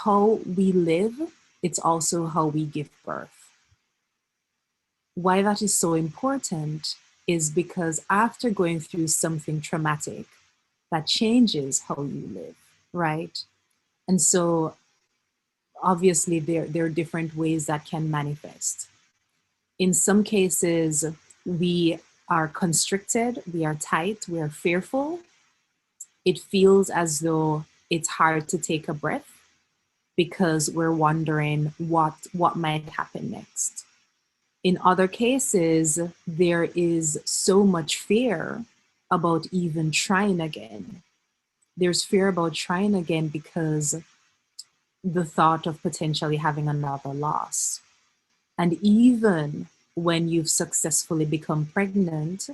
how we live, it's also how we give birth. Why that is so important is because after going through something traumatic, that changes how you live, right? And so obviously there are different ways that can manifest. In some cases, we are constricted, we are tight, we are fearful. It feels as though it's hard to take a breath because we're wondering what might happen next. In other cases, there is so much fear about even trying again. There's fear about trying again because the thought of potentially having another loss. And even when you've successfully become pregnant,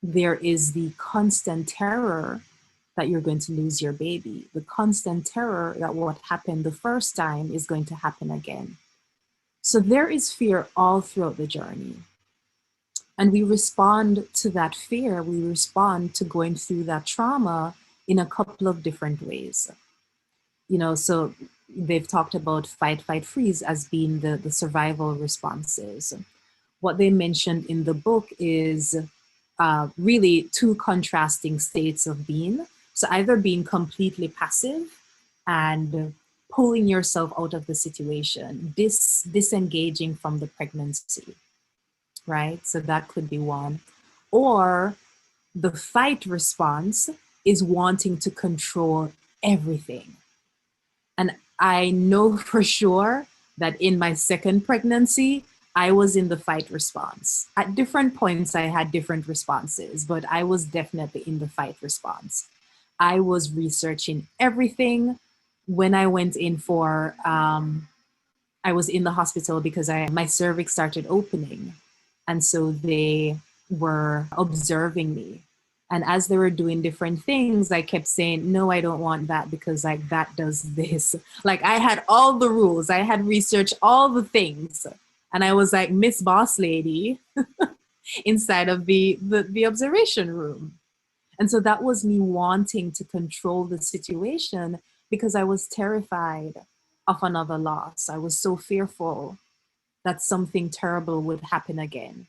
there is the constant terror that you're going to lose your baby, the constant terror that what happened the first time is going to happen again. So there is fear all throughout the journey. And we respond to that fear, we respond to going through that trauma in a couple of different ways. So they've talked about fight, flight, freeze as being the survival responses. What they mentioned in the book is really two contrasting states of being. So either being completely passive and pulling yourself out of the situation, disengaging from the pregnancy, right? So that could be one. Or the fight response is wanting to control everything. And I know for sure that in my second pregnancy, I was in the fight response. At different points, I had different responses, but I was definitely in the fight response. I was researching everything. When I went in for, I was in the hospital because my cervix started opening. And so they were observing me. And as they were doing different things, I kept saying, no, I don't want that because like that does this. Like I had all the rules. I had researched all the things. And I was like Miss Boss Lady inside of the observation room. And so that was me wanting to control the situation because I was terrified of another loss. I was so fearful that something terrible would happen again.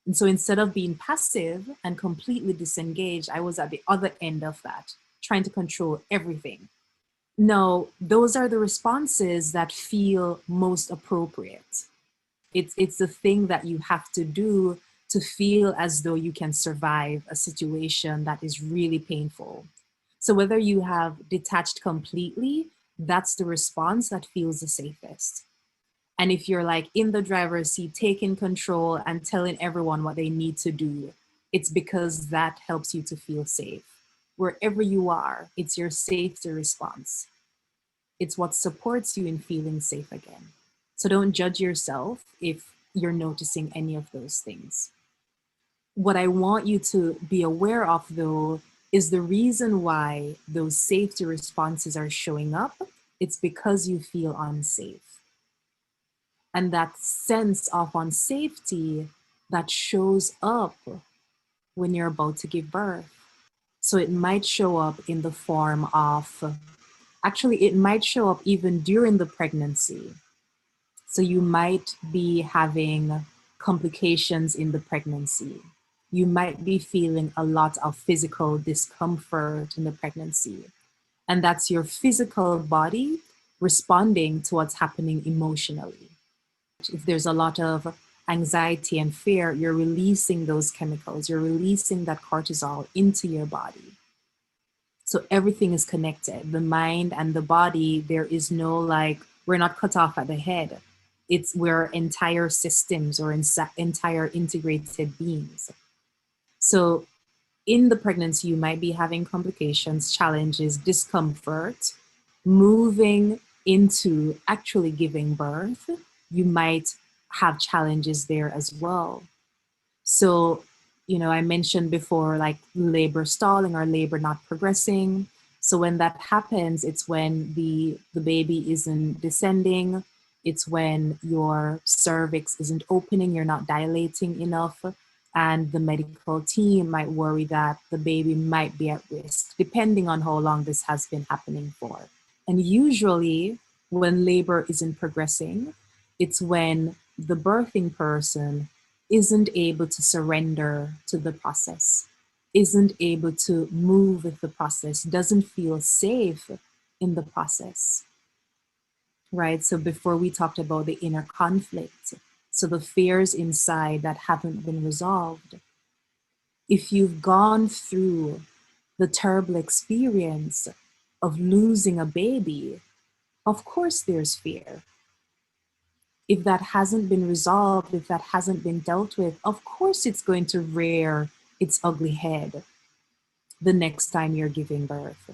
And so instead of being passive and completely disengaged, I was at the other end of that, trying to control everything. No, those are the responses that feel most appropriate. It's the thing that you have to do to feel as though you can survive a situation that is really painful. So whether you have detached completely, that's the response that feels the safest. And if you're like in the driver's seat, taking control and telling everyone what they need to do, it's because that helps you to feel safe. Wherever you are, it's your safety response. It's what supports you in feeling safe again. So don't judge yourself if you're noticing any of those things. What I want you to be aware of, though, is the reason why those safety responses are showing up. It's because you feel unsafe. And that sense of unsafety that shows up when you're about to give birth. So it might show up in the form of, actually, it might show up even during the pregnancy. So you might be having complications in the pregnancy. You might be feeling a lot of physical discomfort in the pregnancy. And that's your physical body responding to what's happening emotionally. If there's a lot of anxiety and fear, you're releasing those chemicals, you're releasing that cortisol into your body. So everything is connected, the mind and the body. There is no like, we're not cut off at the head. We're entire systems or entire integrated beings. So in the pregnancy, you might be having complications, challenges, discomfort. Moving into actually giving birth, you might have challenges there as well. So, I mentioned before, like labor stalling or labor not progressing. So when that happens, it's when the baby isn't descending. It's when your cervix isn't opening, you're not dilating enough. And the medical team might worry that the baby might be at risk, depending on how long this has been happening for. And usually when labor isn't progressing. It's when the birthing person isn't able to surrender to the process, isn't able to move with the process, doesn't feel safe in the process, right? So before we talked about the inner conflict, so the fears inside that haven't been resolved. If you've gone through the terrible experience of losing a baby, of course there's fear. If that hasn't been resolved, if that hasn't been dealt with, of course it's going to rear its ugly head the next time you're giving birth.